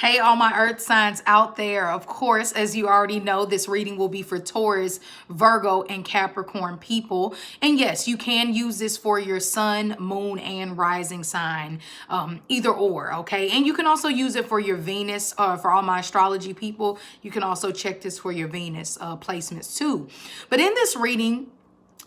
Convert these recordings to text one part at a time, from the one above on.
Hey, all my earth signs out there. Of course, as you already know, this reading will be for Taurus, Virgo, and Capricorn people. And yes, you can use this for your sun, moon, and rising sign, either or, okay? And you can also use it for your Venus, for all my astrology people. You can also check this for your Venus placements too. But in this reading,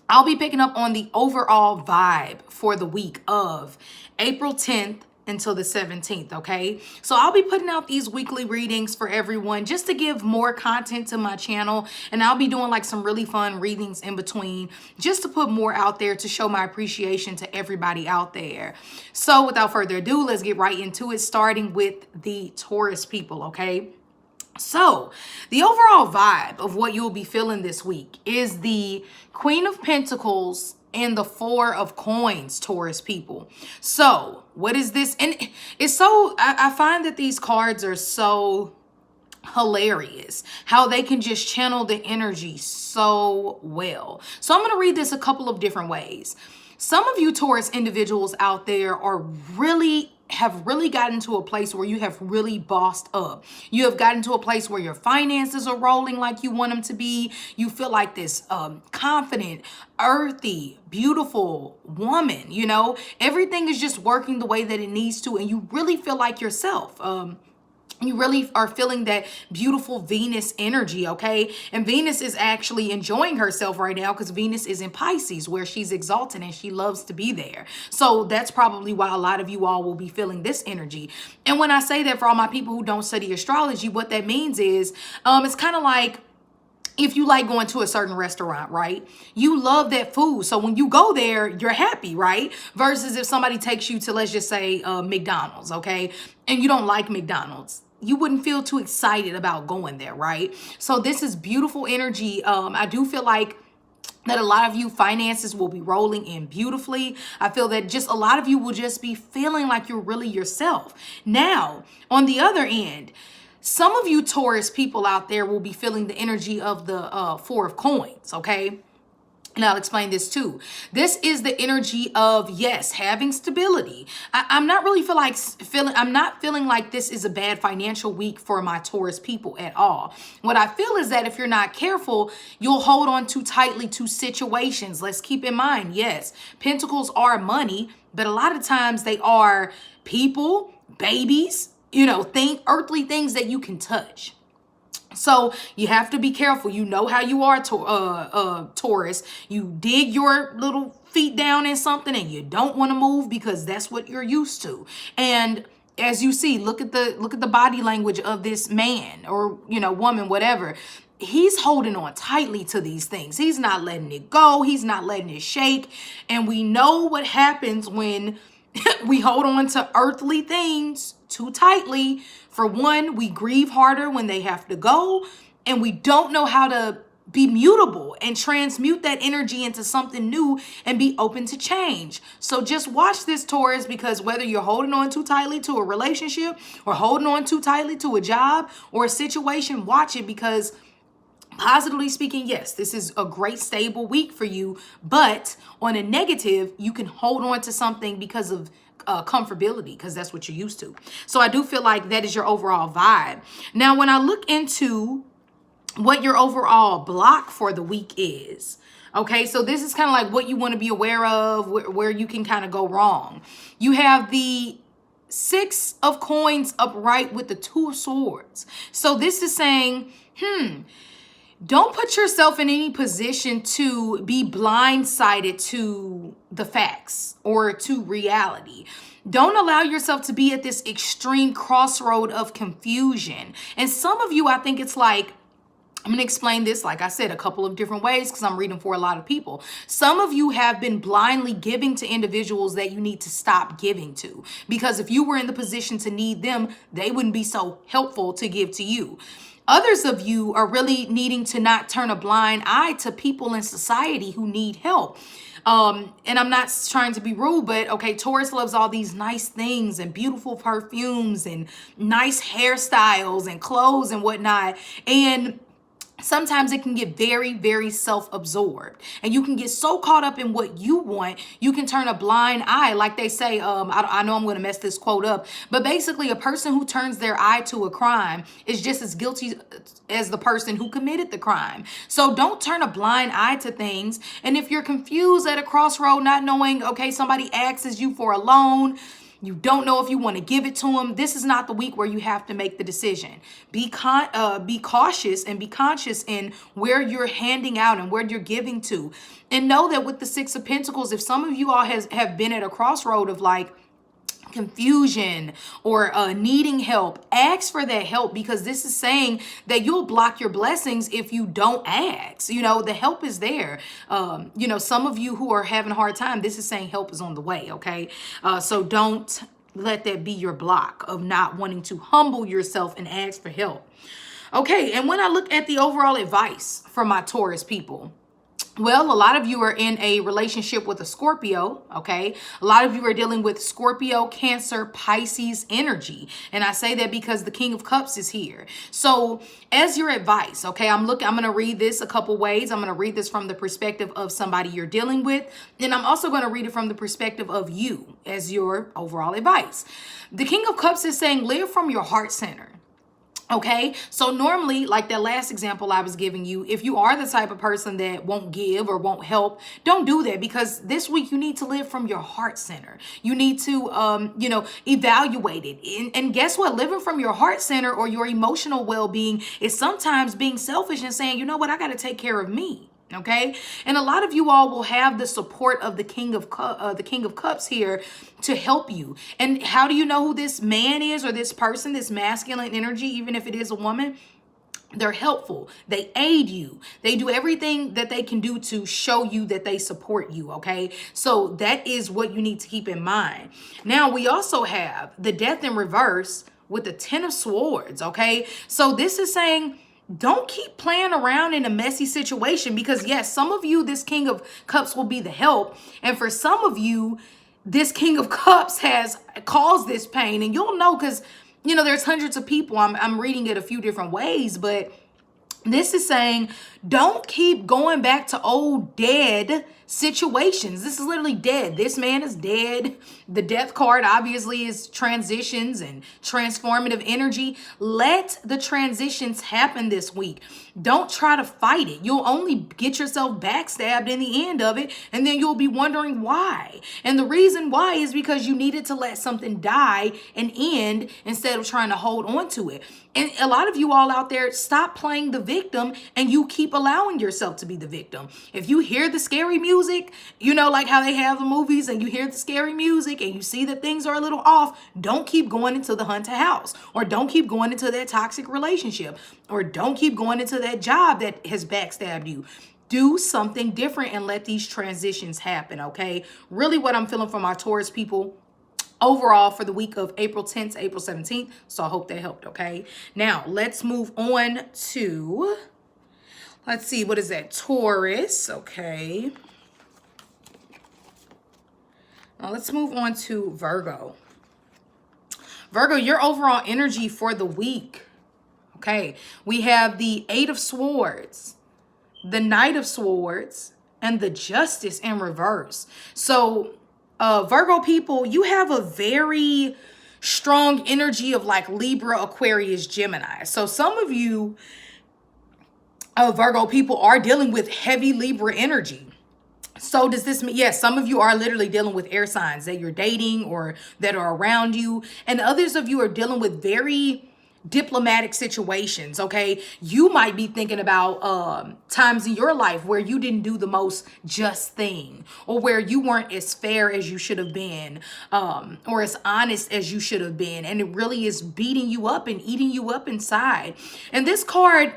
I'll be picking up on the overall vibe for the week of April 10th until the 17th, okay? So I'll be putting out these weekly readings for everyone just to give more content to my channel, and I'll be doing like some really fun readings in between just to put more out there to show my appreciation to everybody out there. So without further ado, let's get right into it, starting with the Taurus people, okay? So the overall vibe of what you'll be feeling this week is the Queen of Pentacles and the Four of Coins, Taurus people. So what is this? And it's so, I find that these cards are so hilarious how they can just channel the energy so well. So I'm going to read this a couple of different ways. Some of you Taurus individuals out there have really gotten to a place where you have really bossed up. You have gotten to a place where your finances are rolling like you want them to be. You feel like this confident, earthy, beautiful woman, you know? Everything is just working the way that it needs to, and you really feel like yourself. You really are feeling that beautiful Venus energy, okay? And Venus is actually enjoying herself right now because Venus is in Pisces, where she's exalted and she loves to be there. So that's probably why a lot of you all will be feeling this energy. And when I say that, for all my people who don't study astrology, what that means is it's kind of like, if you like going to a certain restaurant, right? You love that food. So when you go there, you're happy, right? Versus if somebody takes you to, let's just say, McDonald's, okay? And you don't like McDonald's, you wouldn't feel too excited about going there, right? So this is beautiful energy. I do feel like that a lot of you finances will be rolling in beautifully. I feel that just a lot of you will just be feeling like you're really yourself. Now, on the other end, some of you Taurus people out there will be feeling the energy of the Four of Coins, okay? And I'll explain this too. This is the energy of, yes, having stability. I'm not really I'm not feeling like this is a bad financial week for my Taurus people at all. What I feel is that if you're not careful, you'll hold on too tightly to situations. Let's keep in mind, yes, Pentacles are money, but a lot of times they are people, babies, you know, earthly things that you can touch. So you have to be careful. You know how you are, Taurus. You dig your little feet down in something and you don't want to move because that's what you're used to. And as you see, look at the body language of this man or, you know, woman, whatever. He's holding on tightly to these things. He's not letting it go. He's not letting it shake. And we know what happens when we hold on to earthly things too tightly. For one, we grieve harder when they have to go, and we don't know how to be mutable and transmute that energy into something new and be open to change. So just watch this, Taurus, because whether you're holding on too tightly to a relationship or holding on too tightly to a job or a situation, watch it, because positively speaking, yes, this is a great stable week for you, but on a negative, you can hold on to something because of comfortability, because that's what you're used to. So I do feel like that is your overall vibe. Now, when I look into what your overall block for the week is, okay, so this is kind of like what you want to be aware of, where you can kind of go wrong. You have the Six of Coins upright with the Two of Swords. So this is saying, don't put yourself in any position to be blindsided to the facts or to reality. Don't allow yourself to be at this extreme crossroad of confusion. And some of you, I think it's like, I'm going to explain this, like I said, a couple of different ways because I'm reading for a lot of people. Some of you have been blindly giving to individuals that you need to stop giving to, because if you were in the position to need them, they wouldn't be so helpful to give to you. Others of you are really needing to not turn a blind eye to people in society who need help. And I'm not trying to be rude, but okay, Taurus loves all these nice things and beautiful perfumes and nice hairstyles and clothes and whatnot. And sometimes it can get very, very self-absorbed, and you can get so caught up in what you want, you can turn a blind eye. Like they say, I know I'm going to mess this quote up, but basically a person who turns their eye to a crime is just as guilty as the person who committed the crime. So don't turn a blind eye to things. And if you're confused at a crossroad, not knowing, okay, somebody asks you for a loan, you don't know if you want to give it to them, this is not the week where you have to make the decision. Be cautious and be conscious in where you're handing out and where you're giving to. And know that with the Six of Pentacles, if some of you all have been at a crossroad of like confusion or needing help, ask for that help, because this is saying that you'll block your blessings if you don't ask. You know, the help is there. You know, some of you who are having a hard time, this is saying help is on the way. Okay. So don't let that be your block of not wanting to humble yourself and ask for help. Okay. And when I look at the overall advice from my Taurus people, well, a lot of you are in a relationship with a Scorpio, okay? A lot of you are dealing with Scorpio, Cancer, Pisces energy. And I say that because the King of Cups is here. So as your advice, okay, I'm going to read this a couple ways. I'm going to read this from the perspective of somebody you're dealing with. And I'm also going to read it from the perspective of you as your overall advice. The King of Cups is saying, live from your heart center. Okay, so normally, like that last example I was giving you, if you are the type of person that won't give or won't help, don't do that, because this week you need to live from your heart center. You need to, you know, evaluate it. And guess what? Living from your heart center or your emotional well-being is sometimes being selfish and saying, you know what, I got to take care of me. Okay. And a lot of you all will have the support of the King of Cups here to help you. And how do you know who this man is, or this person, this masculine energy, even if it is a woman? They're helpful. They aid you. They do everything that they can do to show you that they support you. Okay. So that is what you need to keep in mind. Now, we also have the Death in reverse with the Ten of Swords. Okay. So this is saying, don't keep playing around in a messy situation, because yes, some of you, this King of Cups will be the help. And for some of you, this King of Cups has caused this pain. And you'll know, because, you know, there's hundreds of people. I'm reading it a few different ways, but this is saying, don't keep going back to old dead situations. This is literally dead. This man is dead. The death card obviously is transitions and transformative energy. Let the transitions happen this week. Don't try to fight it. You'll only get yourself backstabbed in the end of it, and then you'll be wondering why. And the reason why is because you needed to let something die and end instead of trying to hold on to it. And a lot of you all out there, stop playing the victim, and you keep allowing yourself to be the victim. If you hear the scary music, you know, like how they have the movies, and you hear the scary music and you see that things are a little off, don't keep going into the haunted house, or don't keep going into that toxic relationship, or don't keep going into that job that has backstabbed you. Do something different and let these transitions happen, okay? Really what I'm feeling from my Taurus people overall for the week of April 10th to April 17th. So I hope that helped, okay? Now, let's move on to, let's see, what is that? Taurus, okay. Now let's move on to Virgo. Virgo, your overall energy for the week. Okay, we have the Eight of Swords, the Knight of Swords, and the Justice in reverse. So Virgo people, you have a very strong energy of like Libra, Aquarius, Gemini. So some of you Virgo people are dealing with heavy Libra energy. So does this mean, yes, some of you are literally dealing with air signs that you're dating or that are around you. And others of you are dealing with very diplomatic situations, okay? You might be thinking about times in your life where you didn't do the most just thing, or where you weren't as fair as you should have been, or as honest as you should have been. And it really is beating you up and eating you up inside. And this card,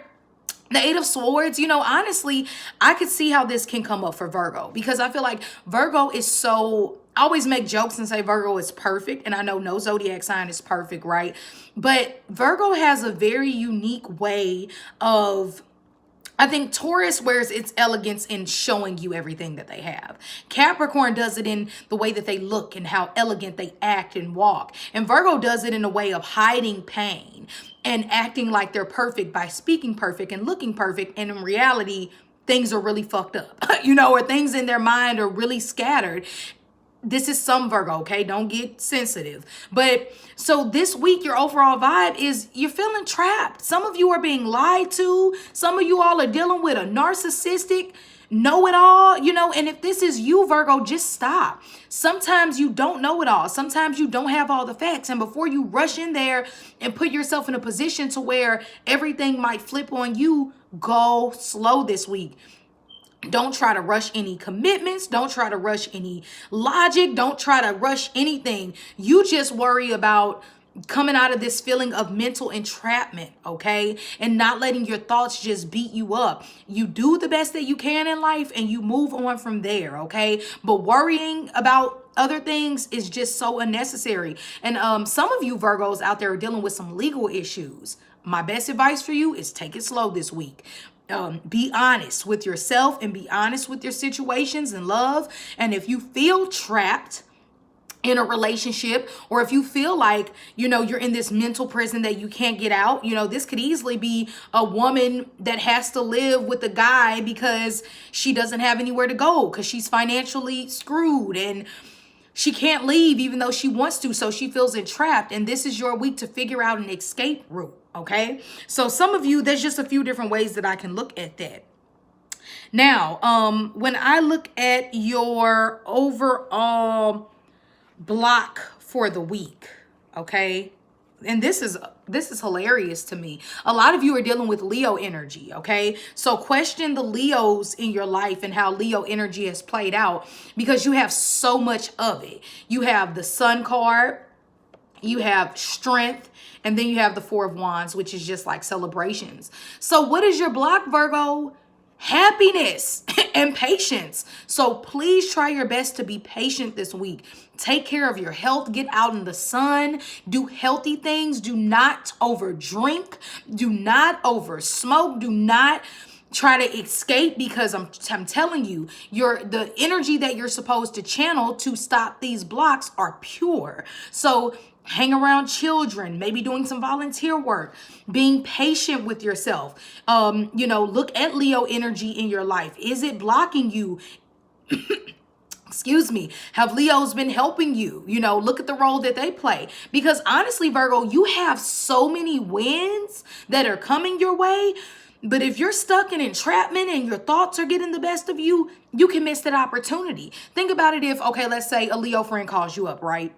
the Eight of Swords, you know, honestly, I could see how this can come up for Virgo, because I feel like Virgo is so, I always make jokes and say Virgo is perfect. And I know no zodiac sign is perfect, right? But Virgo has a very unique way of, I think Taurus wears its elegance in showing you everything that they have. Capricorn does it in the way that they look and how elegant they act and walk. And Virgo does it in a way of hiding pain. and acting like they're perfect by speaking perfect and looking perfect. And in reality, things are really fucked up, or things in their mind are really scattered. This is some Virgo, okay? Don't get sensitive. But so this week, your overall vibe is you're feeling trapped. Some of you are being lied to. Some of you all are dealing with a narcissistic know-it-all, and if this is you, Virgo, just stop. Sometimes you don't know it all. Sometimes you don't have all the facts. And before you rush in there and put yourself in a position to where everything might flip on you, go slow this week. Don't try to rush any commitments. Don't try to rush any logic. Don't try to rush anything. You just worry about coming out of this feeling of mental entrapment, okay? And not letting your thoughts just beat you up. You do the best that you can in life and you move on from there, okay? But worrying about other things is just so unnecessary. And some of you Virgos out there are dealing with some legal issues. My best advice for you is take it slow this week. Be honest with yourself and be honest with your situations and love. And if you feel trapped in a relationship, or if you feel like, you're in this mental prison that you can't get out, this could easily be a woman that has to live with a guy because she doesn't have anywhere to go because she's financially screwed and she can't leave even though she wants to. So she feels entrapped. And this is your week to figure out an escape route. Okay, so some of you, there's just a few different ways that I can look at that. Now, when I look at your overall block for the week, okay, and this is hilarious to me. A lot of you are dealing with Leo energy, okay? So question the Leos in your life and how Leo energy has played out because you have so much of it. You have the Sun card, you have strength, and then you have the Four of Wands, which is just like celebrations. So what is your block, Virgo? Happiness and patience. So please try your best to be patient this week. Take care of your health. Get out in the sun. Do healthy things. Do not overdrink. Do not over smoke. Do not try to escape because I'm telling you, the energy that you're supposed to channel to stop these blocks are pure. So hang around children, maybe doing some volunteer work, being patient with yourself. Look at Leo energy in your life. Is it blocking you? Excuse me. Have Leos been helping you? Look at the role that they play. Because honestly, Virgo, you have so many wins that are coming your way. But if you're stuck in entrapment and your thoughts are getting the best of you, you can miss that opportunity. Think about it if, okay, let's say a Leo friend calls you up, right?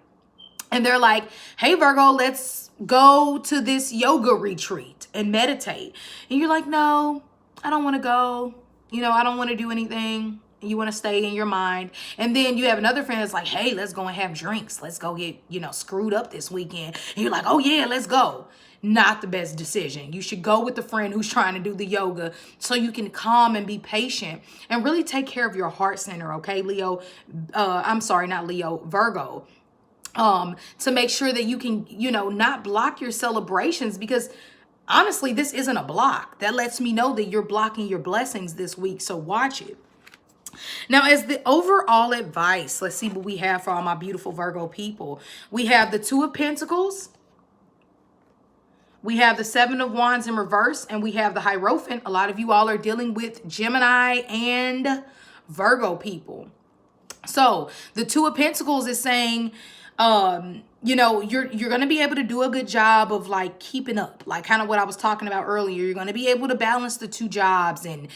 And they're like, hey, Virgo, let's go to this yoga retreat and meditate. And you're like, no, I don't want to go. I don't want to do anything. You want to stay in your mind. And then you have another friend that's like, hey, let's go and have drinks. Let's go get, screwed up this weekend. And you're like, oh, yeah, let's go. Not the best decision. You should go with the friend who's trying to do the yoga so you can calm and be patient and really take care of your heart center, okay, Leo? I'm sorry, not Leo, Virgo. To make sure that you can, not block your celebrations because honestly, this isn't a block. That lets me know that you're blocking your blessings this week. So watch it. Now, as the overall advice, let's see what we have for all my beautiful Virgo people. We have the Two of Pentacles. We have the Seven of Wands in reverse, and we have the Hierophant. A lot of you all are dealing with Gemini and Virgo people. So the Two of Pentacles is saying, you're going to be able to do a good job of like keeping up, like kind of what I was talking about earlier. You're going to be able to balance the two jobs and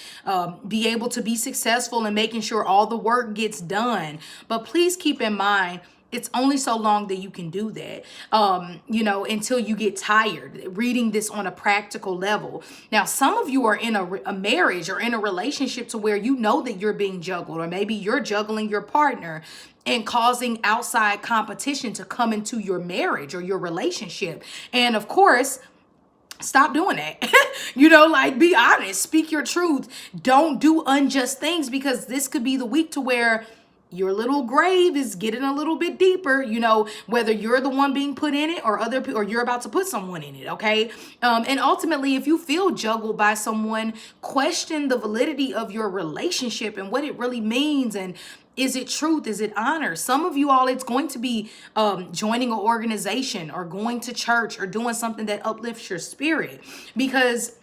be able to be successful in making sure all the work gets done. But please keep in mind, it's only so long that you can do that, until you get tired reading this on a practical level. Now, some of you are in a marriage or in a relationship to where that you're being juggled, or maybe you're juggling your partner and causing outside competition to come into your marriage or your relationship. And of course, stop doing that. Be honest, speak your truth. Don't do unjust things because this could be the week to where your little grave is getting a little bit deeper, whether you're the one being put in it or or you're about to put someone in it, okay? And ultimately, if you feel juggled by someone, question the validity of your relationship and what it really means. And Is it truth? Is it honor? Some of you all, it's going to be joining an organization or going to church or doing something that uplifts your spirit, because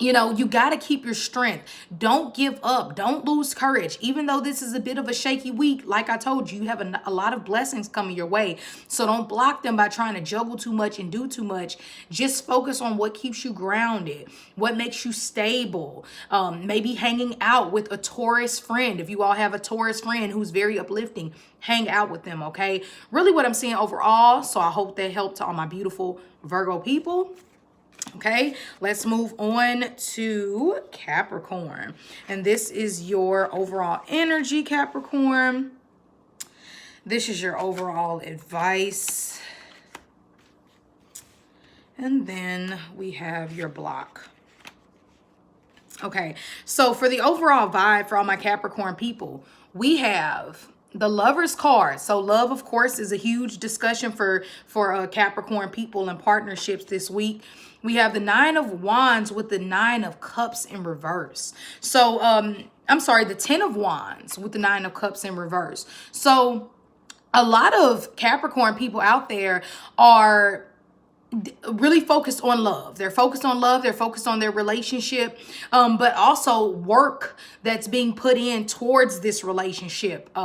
you know, you got to keep your strength. Don't give up. Don't lose courage. Even though this is a bit of a shaky week, like I told you, you have a lot of blessings coming your way. So don't block them by trying to juggle too much and do too much. Just focus on what keeps you grounded, what makes you stable. Maybe hanging out with a Taurus friend. If you all have a Taurus friend who's very uplifting, hang out with them, okay? Really what I'm seeing overall. So I hope that helped to all my beautiful Virgo people. Okay, let's move on to Capricorn. And this is your overall energy, Capricorn. This is your overall advice. And then we have your block. Okay, so for the overall vibe for all my Capricorn people, we have the Lover's card. So love, of course, is a huge discussion for Capricorn people and partnerships this week. We have the Nine of Wands with the Nine of Cups in reverse. So, I'm sorry, the 10 of Wands with the Nine of Cups in reverse. So a lot of Capricorn people out there are really focused on love. They're focused on love. They're focused on their relationship, but also work that's being put in towards this relationship,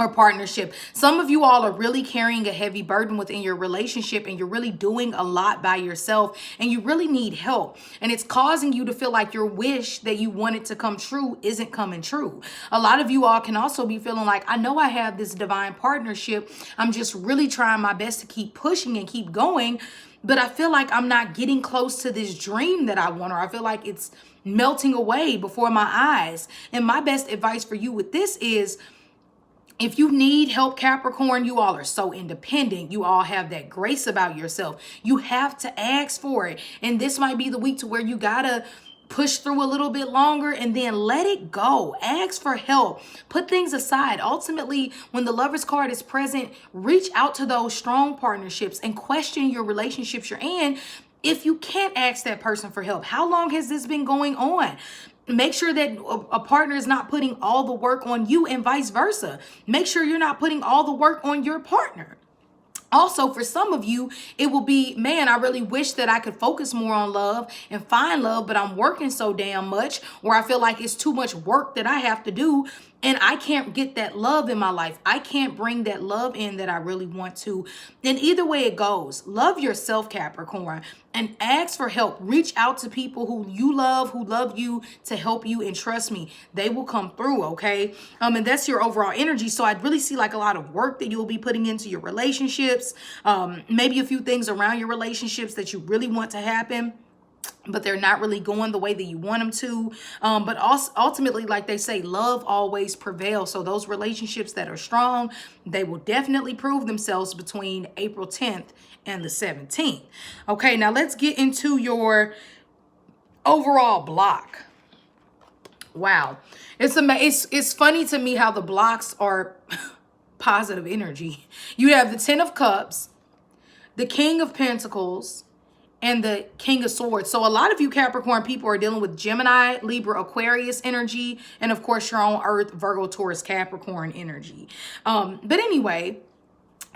or partnership. Some of you all are really carrying a heavy burden within your relationship, and you're really doing a lot by yourself, and you really need help. And it's causing you to feel like your wish that you wanted to come true isn't coming true. A lot of you all can also be feeling like, I know I have this divine partnership. I'm just really trying my best to keep pushing and keep going, but I feel like I'm not getting close to this dream that I want, or I feel like it's melting away before my eyes. And my best advice for you with this is, if you need help, Capricorn, you all are so independent. You all have that grace about yourself. You have to ask for it. And this might be the week to where you gotta push through a little bit longer and then let it go. Ask for help. Put things aside. Ultimately, when the Lover's card is present, reach out to those strong partnerships and question your relationships you're in. If you can't ask that person for help, how long has this been going on? Make sure that a partner is not putting all the work on you, and vice versa. Make sure you're not putting all the work on your partner. Also, for some of you, it will be, man, I really wish that I could focus more on love and find love, but I'm working so damn much, or I feel like it's too much work that I have to do, and I can't get that love in my life. I can't bring that love in that I really want to. And either way it goes, love yourself, Capricorn, and ask for help. Reach out to people who love you to help you, and trust me, they will come through, okay? And that's your overall energy. So I'd really see like a lot of work that you'll be putting into your relationships, maybe a few things around your relationships that you really want to happen, but they're not really going the way that you want them to. But also, ultimately, like they say, love always prevails. So those relationships that are strong, they will definitely prove themselves between April 10th and the 17th. Okay, now let's get into your overall block. Wow. It's funny to me how the blocks are positive energy. You have the 10 of Cups, the King of Pentacles, and the King of Swords. So a lot of you Capricorn people are dealing with Gemini, Libra, Aquarius energy, and of course your own Earth, Virgo, Taurus, Capricorn energy. But anyway,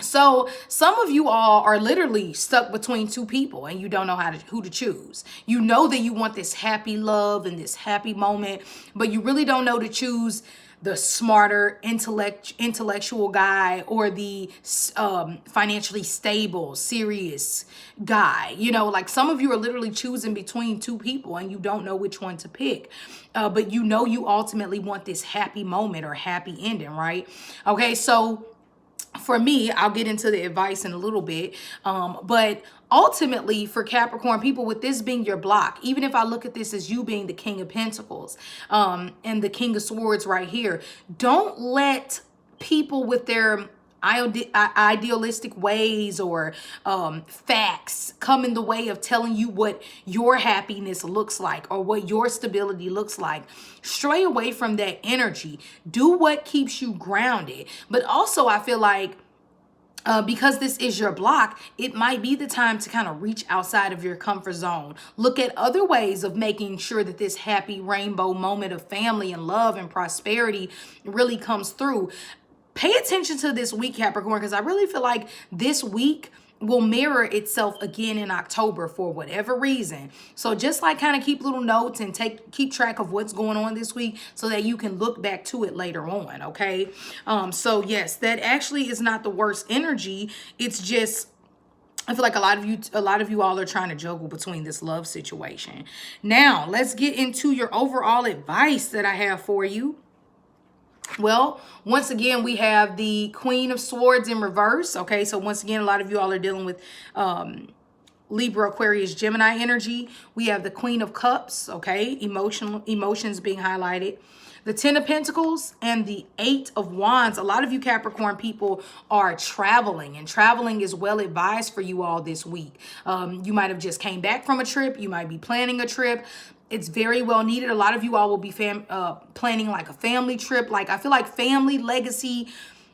so some of you all are literally stuck between two people and you don't know who to choose. You know that you want this happy love and this happy moment, but you really don't know to choose the smarter intellectual guy or the financially stable, serious guy. You know, like some of you are literally choosing between two people and you don't know which one to pick. But you know you ultimately want this happy moment or happy ending, right? Okay, so for me, I'll get into the advice in a little bit, but ultimately for Capricorn people, with this being your block, even if I look at this as you being the King of Pentacles and the King of Swords right here, don't let people with their idealistic ways or facts come in the way of telling you what your happiness looks like or what your stability looks like. Stray away from that energy. Do what keeps you grounded. But also I feel like because this is your block, it might be the time to kind of reach outside of your comfort zone. Look at other ways of making sure that this happy rainbow moment of family and love and prosperity really comes through. Pay attention to this week, Capricorn, because I really feel like this week will mirror itself again in October for whatever reason. So just like kind of keep little notes and keep track of what's going on this week so that you can look back to it later on, okay? So yes, that actually is not the worst energy. It's just I feel like a lot of you all are trying to juggle between this love situation. Now, let's get into your overall advice that I have for you. Well, once again, we have the Queen of Swords in reverse. Okay, so once again, a lot of you all are dealing with Libra, Aquarius, Gemini energy. We have the Queen of Cups. Okay, emotions being highlighted. The Ten of Pentacles and the Eight of Wands. A lot of you Capricorn people are traveling, and traveling is well advised for you all this week. You might have just came back from a trip. You might be planning a trip. It's very well needed. A lot of you all will be planning like a family trip. Like I feel like family, legacy,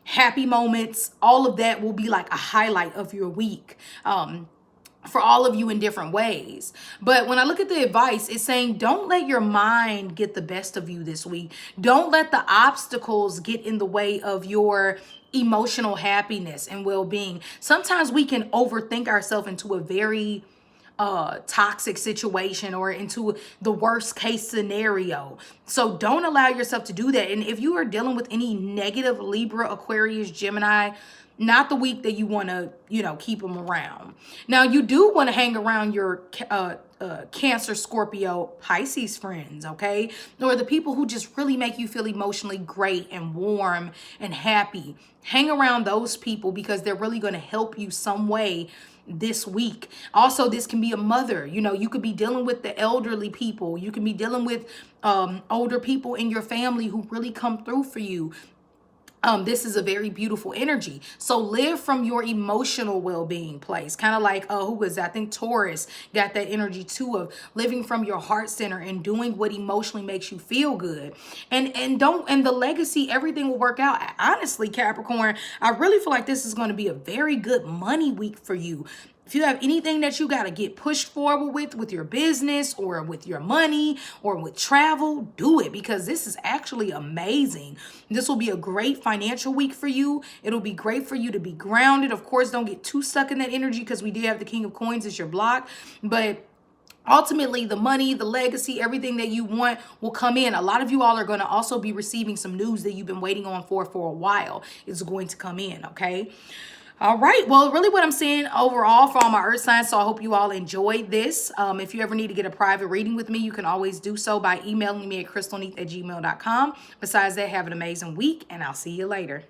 happy moments, all of that will be like a highlight of your week. For all of you in different ways. But when I look at the advice, it's saying don't let your mind get the best of you this week. Don't let the obstacles get in the way of your emotional happiness and well-being. Sometimes we can overthink ourselves into a very toxic situation or into the worst case scenario. So don't allow yourself to do that. And if you are dealing with any negative Libra, Aquarius, Gemini, not the week that you want to, keep them around. Now, you do want to hang around your Cancer, Scorpio, Pisces friends, okay? Or the people who just really make you feel emotionally great and warm and happy. Hang around those people because they're really going to help you some way this week. Also, this can be a mother. You could be dealing with the elderly people. You can be dealing with older people in your family who really come through for you. This is a very beautiful energy. So live from your emotional well-being place. Kind of like, who was that? I think Taurus got that energy too of living from your heart center and doing what emotionally makes you feel good. And the legacy, everything will work out. Honestly, Capricorn, I really feel like this is going to be a very good money week for you. If you have anything that you got to get pushed forward with your business or with your money or with travel, do it because this is actually amazing. This will be a great financial week for you. It'll be great for you to be grounded. Of course, don't get too stuck in that energy because we do have the King of Coins as your block. But ultimately, the money, the legacy, everything that you want will come in. A lot of you all are going to also be receiving some news that you've been waiting on for a while. It's going to come in, okay? All right. Well, really what I'm saying overall for all my earth signs, so I hope you all enjoyed this. If you ever need to get a private reading with me, you can always do so by emailing me at crystalneath@gmail.com. Besides that, have an amazing week, and I'll see you later.